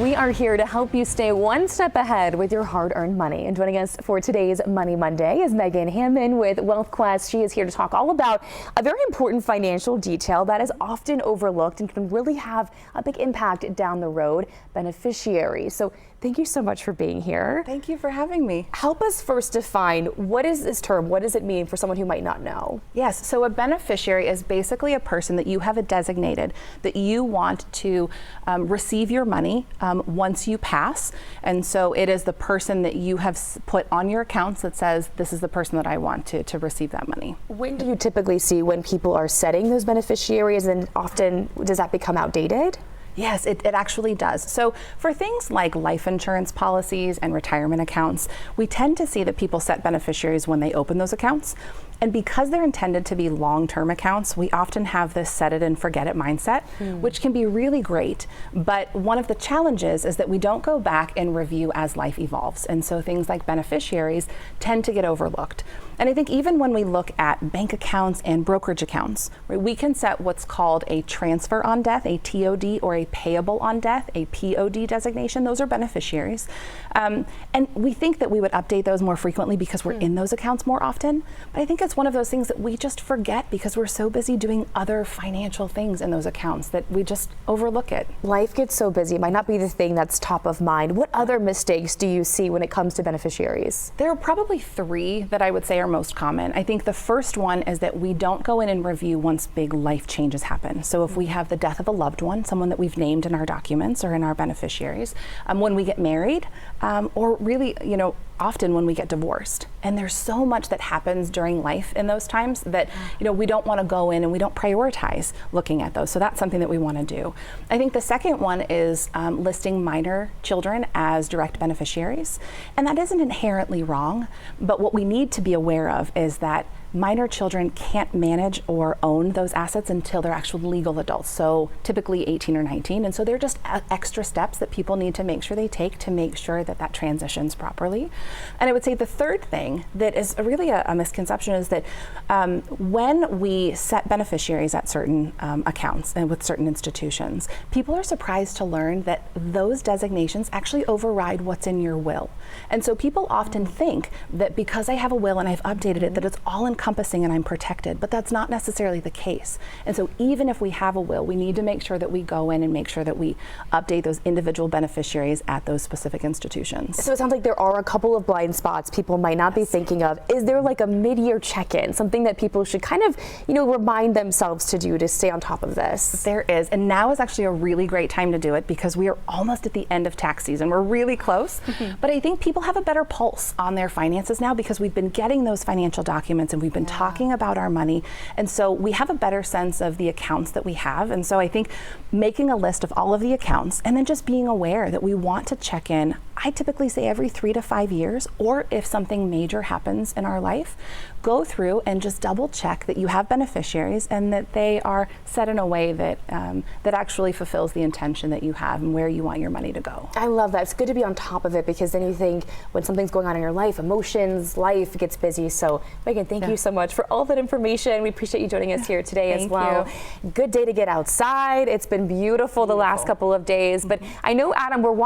We are here to help you stay one step ahead with your hard-earned money. And joining us for today's Money Monday is Megan Hammond with Wealth Quest. She is here to talk all about a very important financial detail that is often overlooked and can really have a big impact down the road: beneficiaries. So thank you so much for being here. Thank you for having me. Help us first define, what is this term? What does it mean for someone who might not know? Yes, so a beneficiary is basically a person that you have designated that you want to receive your money once you pass. And so it is the person that you have put on your accounts that says, this is the person that I want to receive that money. When do you typically see when people are setting those beneficiaries, and often does that become outdated? Yes, it actually does. So for things like life insurance policies and retirement accounts, we tend to see that people set beneficiaries when they open those accounts. And because they're intended to be long-term accounts, we often have this set it and forget it mindset, which can be really great. But one of the challenges is that we don't go back and review as life evolves. And so things like beneficiaries tend to get overlooked. And I think even when we look at bank accounts and brokerage accounts, right, we can set what's called a transfer on death, a TOD, or a payable on death, a POD designation. Those are beneficiaries. And we think that we would update those more frequently because we're in those accounts more often. But I think it's one of those things that we just forget because we're so busy doing other financial things in those accounts that we just overlook it. Life gets so busy. It might not be the thing that's top of mind. What other mistakes do you see when it comes to beneficiaries? There are probably three that I would say are most common. I think the first one is that we don't go in and review once big life changes happen. So if we have the death of a loved one, someone that we've named in our documents or in our beneficiaries, when we get married, or really, often when we get divorced. And there's so much that happens during life in those times that, we don't want to go in and we don't prioritize looking at those. So that's something that we want to do. I think the second one is listing minor children as direct beneficiaries. And that isn't inherently wrong, but what we need to be aware of is that minor children can't manage or own those assets until they're actual legal adults, so typically 18 or 19. And so they're just extra steps that people need to make sure they take to make sure that that transitions properly. And I would say the third thing that is really a misconception is that when we set beneficiaries at certain accounts and with certain institutions, people are surprised to learn that those designations actually override what's in your will. And so people often think that because I have a will and I've updated it, that it's all encompassing and I'm protected, but that's not necessarily the case. And so even if we have a will, we need to make sure that we go in and make sure that we update those individual beneficiaries at those specific institutions. So it sounds like there are a couple of blind spots people might not be thinking of. Is there like a mid-year check-in, something that people should kind of, remind themselves to do to stay on top of this? There is, and now is actually a really great time to do it because we are almost at the end of tax season. We're really close, but I think people have a better pulse on their finances now because we've been getting those financial documents and we've been talking about our money. And so we have a better sense of the accounts that we have. And so I think making a list of all of the accounts and then just being aware that we want to check in, I typically say every 3 to 5 years, or if something major happens in our life, go through and just double check that you have beneficiaries and that they are set in a way that that actually fulfills the intention that you have and where you want your money to go. I love that. It's good to be on top of it because then you think when something's going on in your life, emotions, life gets busy. So Megan, thank you so much for all that information. We appreciate you joining us here today as well. Good day to get outside. It's been beautiful the last couple of days, but I know, Adam, we're